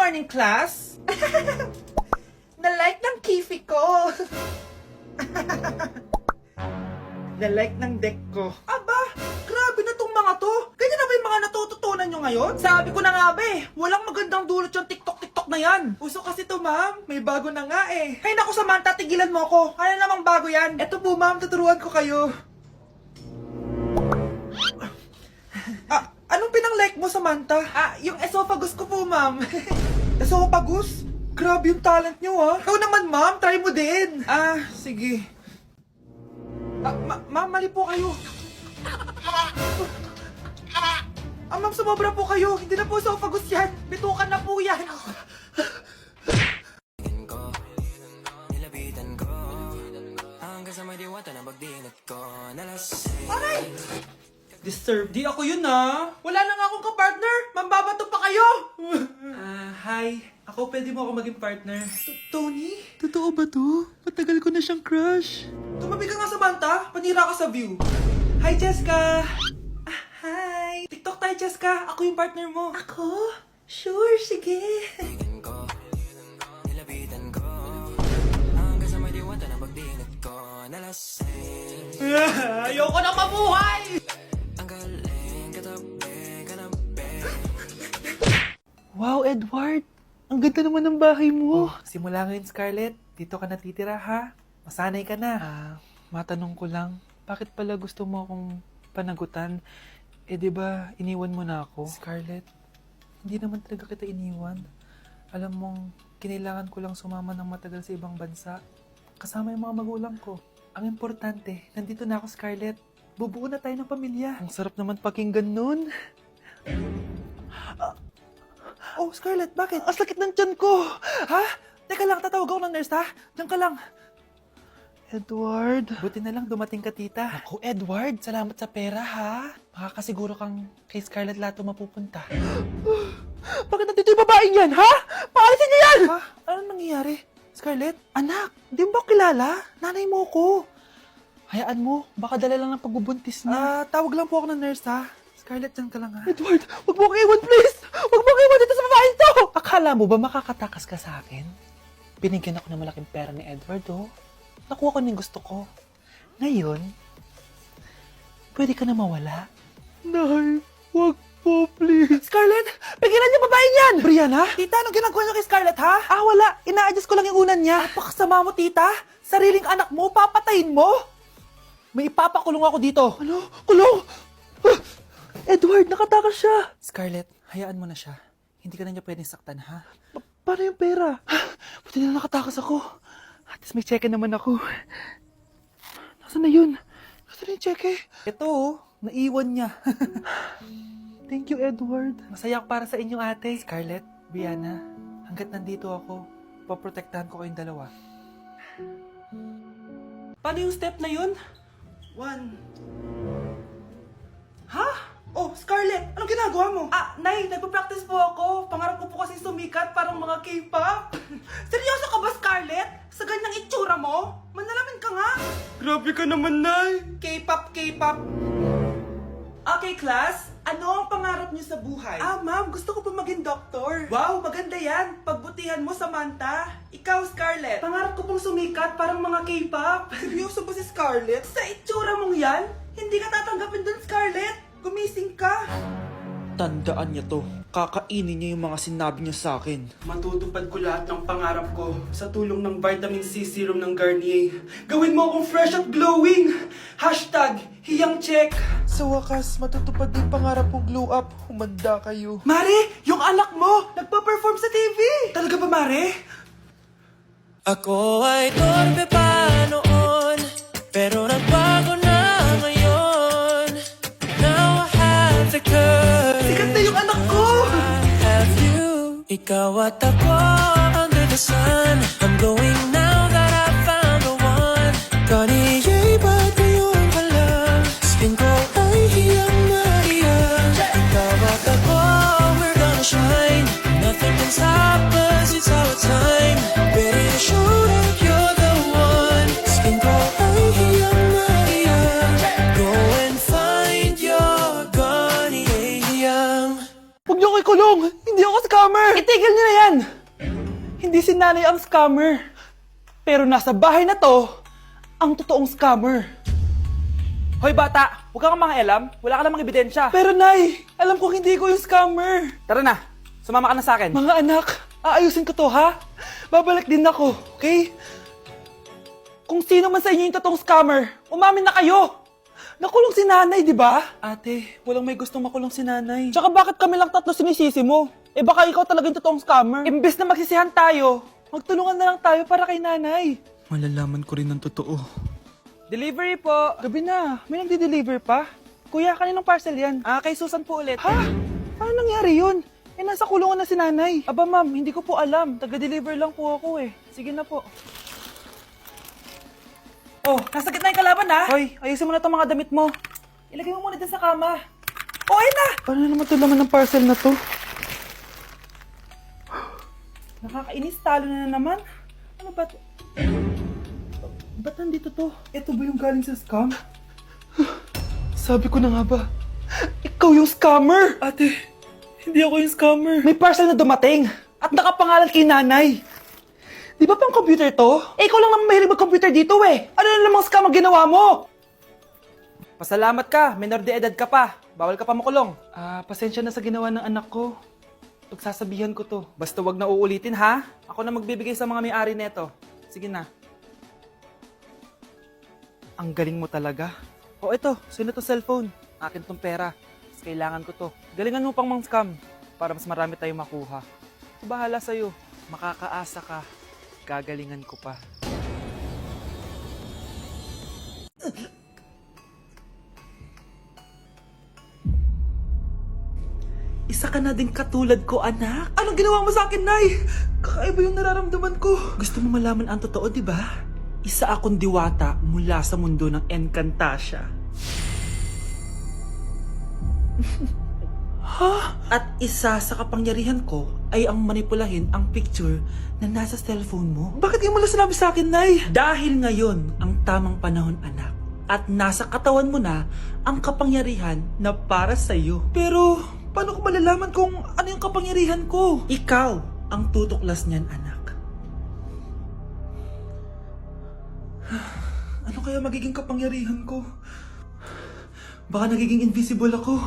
morning, class! Na-like ng kifi ko! Na-like ng deck ko. Aba, grabe na tong mga to! Ganyan na ba yung mga natututunan nyo ngayon? Sabi ko na nga ba eh, walang magandang dulot yung TikTok na yan. Uso kasi to, ma'am. May bago na nga eh. Hay naku, Samantha, tigilan mo ako. Ano namang bago yan? Eto po, ma'am, tuturuan ko kayo. Anong pinang-like mo, Samantha? Yung esophagus ko po, ma'am. Esophagus? Grabe yung talent nyo, ha? Ikaw naman, ma'am. Try mo din. Sige. Ma'am, mali po kayo. Ma'am, sumobra po kayo. Hindi na po esophagus yan. Bitukan na po yan. Aray! Disturb. Di ako yun, ha? Wala na nga akong kapartner. Mambabato pa kayo. Hi. Ako, pwede mo ako maging partner. Tony? Totoo ba to? Matagal ko na siyang crush. Tumabi ka nga, Samantha. Panira ka sa view. Hi, Jessica. Hi. TikTok tayo, Jessica. Ako yung partner mo. Ako? Sure, sige. Ayoko na mabuhay! Wow, Edward! Ang ganda naman ng bahay mo. Simula ngayon, Scarlett. Dito ka natitira, ha? Masanay ka na. Matanong ko lang, bakit pala gusto mo akong panagutan? Di ba iniwan mo na ako? Scarlett, hindi naman talaga kita iniwan. Alam mong, kinailangan ko lang sumama ng matagal sa ibang bansa. Kasama yung mga magulang ko. Ang importante, nandito na ako, Scarlett. Bubuo na tayo ng pamilya. Ang sarap naman pakinggan nun. Oh, Scarlett, bakit? Ang sakit ng tiyan ko! Ha? Teka lang, tatawag ako ng nurse, ha? Diyan ka lang. Edward. Buti na lang dumating ka, tita. Ako, Edward, salamat sa pera, ha? Makakasiguro kang kay Scarlett Lato mapupunta. Bakit nandito yung babaeng yan, ha? Paalisin niyo yan! Ha? Anong nangyayari? Scarlett? Anak, di mo ba kilala? Nanay mo ko. Hayaan mo, baka dala lang ng pagbubuntis niya. Tawag lang po ako ng nurse, ha? Scarlett, dyan ka lang, ha? Edward, wag mo akong iwan, please! Wag mo akong iwan dito sa babaeng to! Akala mo ba makakatakas ka sa akin? Binigyan ako ng malaking pera ni Edward, oh. Nakuha ko ng gusto ko. Ngayon, pwede ka na mawala. Nay, wag po, please. Scarlett, pigilan niyo babaeng yan! Brianna? Tita, anong ginagawa niyo kay Scarlett, ha? Wala. Ina-adjust ko lang yung unan niya. Napakasama mo, tita. Sariling anak mo, papatayin mo? May ipapakulong ako dito. Ano? Kulong? Edward, nakatakas siya. Scarlett, hayaan mo na siya. Hindi ka na niya pwedeng saktan, ha? Paano yung pera? Buti na nakatakas ako. At least may cheque naman ako. Nasaan na yun? Nasaan na yung cheque? Ito, oh. Naiwan niya. Thank you, Edward. Masaya ako para sa inyo, ate. Scarlett, Brianna, hanggat nandito ako, poprotektahan ko kayong dalawa. Paano yung step na yun? 1. Ha? Oh, Scarlett, anong ginagawa mo? Nay, nagpa-practice po ako. Pangarap ko po kasi sumikat parang mga K-pop. Seryoso ka ba, Scarlett? Sa ganyang itsura mo? Manalamin ka nga. Grabe ka naman, Nay. K-pop. Okay, class. Ano ang pangarap niyo sa buhay? Ma'am, gusto ko pa maging doktor. Wow, maganda yan. Pagbutihan mo, Samantha. Ikaw, Scarlett. Pangarap ko pong sumikat parang mga K-pop. Seryoso ba si Scarlett? Sa itsura mong yan, hindi ka tatanggapin dun, Scarlett. Gumising ka! Tandaan niya to. Kakainin niya yung mga sinabi niya sa akin. Matutupad ko lahat ng pangarap ko sa tulong ng vitamin C serum ng Garnier. Gawin mo akong fresh at glowing! #HiyangCheck! Sa wakas, matutupad din pangarap kong glow up. Humanda kayo. Mare! Yung anak mo! Nagpa-perform sa TV! Talaga ba, Mare? Ako ay torpe pa noon, pero nagbago na ngayon. Now I have the courage. Sikat na yung anak ko! I have you. Ikaw at ako under the sun. I'm going now that I found the one. Kaniya'y ba't ngayon ka lang? Skin ko ay hiyang na hiyang. Ikaw at ako, we're gonna shine. Nothing can stop us, it's our time. Ready to show that you're the one. Skin ko ay hiyang na hiyang. Go and find your Garnier hiyang. Huwag niyo ako ikulong! Hindi ako scammer! Itigil niyo na yan! Hindi si nanay ang scammer. Pero nasa bahay na to, ang totoong scammer. Hoy bata, huwag kang mga alam. Wala ka namang ebidensya. Pero nay, alam ko hindi ko yung scammer. Tara na, sumama ka na sa akin. Mga anak, aayusin ko to ha. Babalik din ako, okay? Kung sino man sa inyo yung totoong scammer, umamin na kayo. Nakulong si nanay, di ba? Ate, walang may gustong makulong si nanay. Tsaka bakit kami lang tatlo sinisisi mo? Eh baka ikaw talaga yung totoong scammer. Imbes na magsisihan tayo, magtulungan na lang tayo para kay nanay. Malalaman ko rin ang totoo. Delivery po. Gabi na. May nagde-deliver pa? Kuya, kaninong parcel yan? Kay Susan po ulit. Ha? Paano nangyari yun? Eh, nasa kulungan na si nanay. Aba ma'am, hindi ko po alam. Taga-deliver lang po ako eh. Sige na po. Oh, nasa gitna yung kalaban ha? Hoy, ayusin mo na itong mga damit mo. Ilagay mo muna dyan sa kama. Oh, ayun na! Paano naman ito laman ng parcel na to? Nakakainis, talo na naman. Ano ba ito? Ba't nandito to? Ito ba yung galing sa scam? Sabi ko na nga ba, ikaw yung scammer! Ate, hindi ako yung scammer. May parcel na dumating at nakapangalan kay nanay. Di ba pang computer to? Eh, ikaw lang naman mahilig mag-computer dito eh. Ano na namang scam ang ginawa mo? Pasalamat ka, minor de edad ka pa. Bawal ka pa makulong. Pasensya na sa ginawa ng anak ko. Pagsasabihan ko to. Basta wag na uulitin ha. Ako na magbibigay sa mga may-ari neto. Sige na. Ang galing mo talaga. O ito, sino to cellphone? Akin tong pera. Mas kailangan ko to. Galingan mo pang mang-scam para mas marami tayong makuha. Bahala sa'yo. Makakaasa ka. Gagalingan ko pa. Isa ka na din katulad ko, anak. Anong ginawa mo sa akin, Nay? Kakaiba yung nararamdaman ko. Gusto mo malaman ang totoo, di ba? Isa akong diwata mula sa mundo ng Encantasia. Ha? At isa sa kapangyarihan ko ay ang manipulahin ang picture na nasa cellphone mo. Bakit yung mula sinabi sa akin, Nay? Dahil ngayon ang tamang panahon, anak. At nasa katawan mo na ang kapangyarihan na para sa'yo. Pero, paano ko malalaman kung ano yung kapangyarihan ko? Ikaw ang tutuklas niyan, anak. Ano kaya magiging kapangyarihan ko? Baka nagiging invisible ako.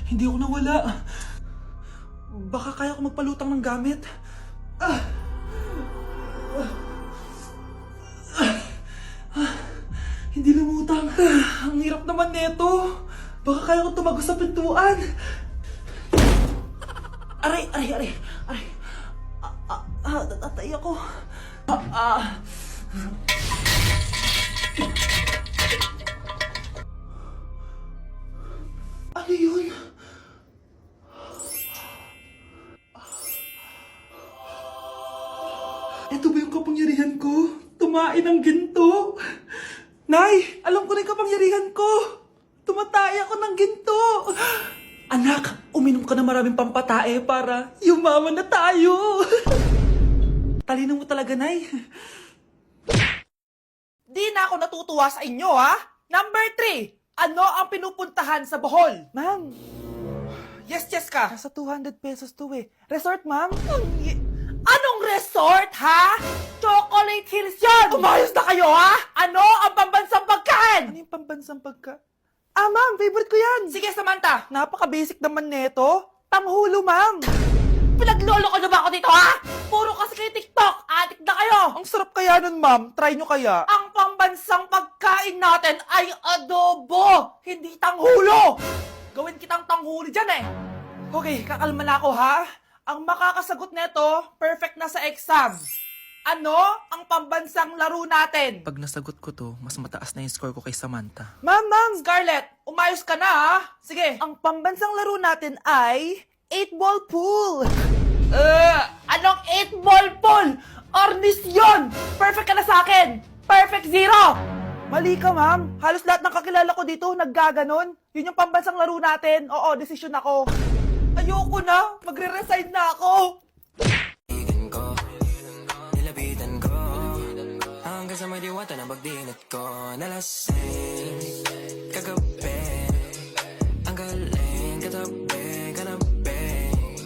Hindi ako nawala. Baka kaya ko magpalutang ng gamit. Hindi lumutang. Ang hirap naman neto. Baka kaya ko tumagos sa pintuan. Aray, aray, aray. Aray. Natatay ako. Ano yun? Ito ba yung kapangyarihan ko? Tumain ng ginto? Nay, alam ko na yung kapangyarihan ko. Tumatay ako ng ginto. Anak, uminom ka na maraming pampatae para yumaman na tayo. Talino mo talaga, Nay. Di na ako natutuwa sa inyo, ha? Number 3, ano ang pinupuntahan sa Bohol? Ma'am. Yes ka. Nasa 200 pesos to eh. Resort, ma'am? Anong resort, ha? Chocolate Hills yun! Umayos na kayo, ha? Ano ang pambansang pagkain? Ano yung pambansang pagkain? Ma'am, favorite ko yan. Sige, Samantha. Napaka-basic naman neto. Tanghulo, ma'am. Pinaglolo ko na ba ako dito, ha? Puro kasi kayo TikTok. Adik na kayo. Ang sarap kaya nun, ma'am. Try nyo kaya. Ang pambansang pagkain natin ay adobo, hindi tanghulo. Gawin kitang tanghuli dyan, eh. Okay, kakalma na ako, ha? Ang makakasagot neto, perfect na sa exam. Ano ang pambansang laro natin? Pag nasagot ko to, mas mataas na yung score ko kay Samantha. Ma'am! Scarlett, umayos ka na, ha? Sige. Ang pambansang laro natin ay 8-ball pool. Anong 8-ball pool? Ornis yun! Perfect ka na sa akin! Perfect 0! Mali ka, ma'am. Halos lahat ng kakilala ko dito naggaganon. Yun yung pambansang laro natin. Oo, desisyon ako. Ayoko na. Magre-resign na ako. Nilapitan ko hanggang sa may diwata na pagdinat ko. Nalasing kagabi ang Ang galing, katabi.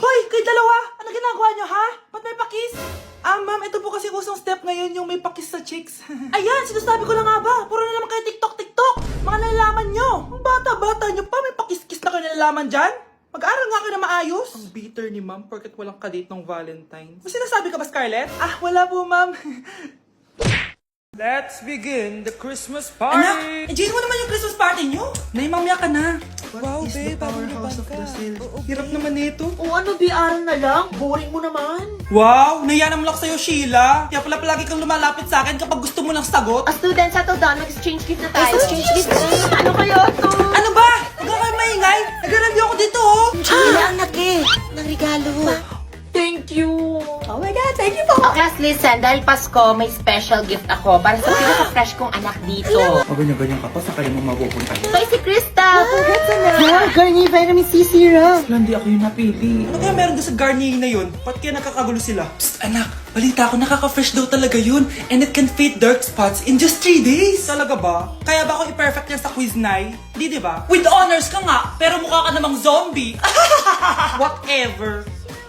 Hoy, kayo dalawa! Ano ginagawa nyo, ha? Ba't may pakis? Ma'am, ito po kasi usong step ngayon yung may pakis sa chicks. Ayan, sinasabi ko na nga ba? Puro na naman kayo TikTok! Mga nalalaman nyo! Ang bata-bata nyo pa, may pakis-kis na kayo nalalaman dyan? Mag-aral nga kayo na maayos. Ang bitter ni ma'am, porket walang kadate ng Valentine's. May sinasabi ka ba, Scarlett? Wala po, ma'am. Let's begin the Christmas Anak, enjoy mo naman yung Christmas party nyo. Nay, mamaya ka na. Wow, What is babe, the powerhouse of parang Brazil? Hirap naman nito. O ano, biaran na lang? Boring mo naman. Wow, naiya naman ako sa'yo, Sheila. Kaya pala palagi kang lumalapit sa akin kapag gusto mo ng sagot. A student sa Todan, mag-exchange gift na tayo. Exchange gift na. Ano kayo to? Ano ba? Huwag ka kayo maingay. Nag-review ako dito, oh. Sheila, ang laki ng regalo. Thank you. Oh my God, thank you po. Oh, class, listen. Dahil Pasko, may special gift ako para sa pinaka-fresh kong anak dito. Ganyan-ganyan ka pa, sa kanya mo mapupunta. Ito si Krista. Congrats na. Yeah, Garnier Vitamin C Serum. Hindi ako yung napili. Ano kaya meron doon sa Garnier na yun? Ba't kaya nakakagulo sila? Psst, anak. Balita ko, nakaka-fresh daw talaga yun. And it can fade dark spots in just 3 days. Talaga ba? Kaya ba ako i-perfect yan sa quiz, Nay? Di ba? With honors ka nga, pero mukha ka namang zombie. Whatever.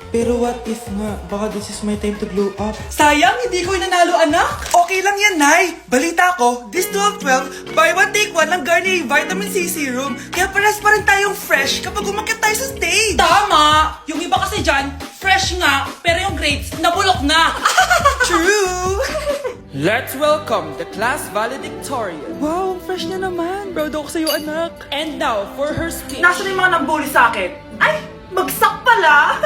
Pero what if nga, baka this is my time to glow up. Sayang, hindi ko nanalo, anak. Okay lang yan, Nay. Balita ko, this 12-12, buy one take one ng Garnier Vitamin C Serum. Kaya pares pa rin tayong fresh kapag umakyat tayo sa stage. Tama! Yung iba kasi dyan, fresh nga, pero yung grades, nabulok na. True! Let's welcome the class valedictorian. Wow, ang fresh niya naman. Proud ako sa'yo, anak. And now, for her speech. Nasaan yung mga nambuli sa akin? Ay, bagsak pala!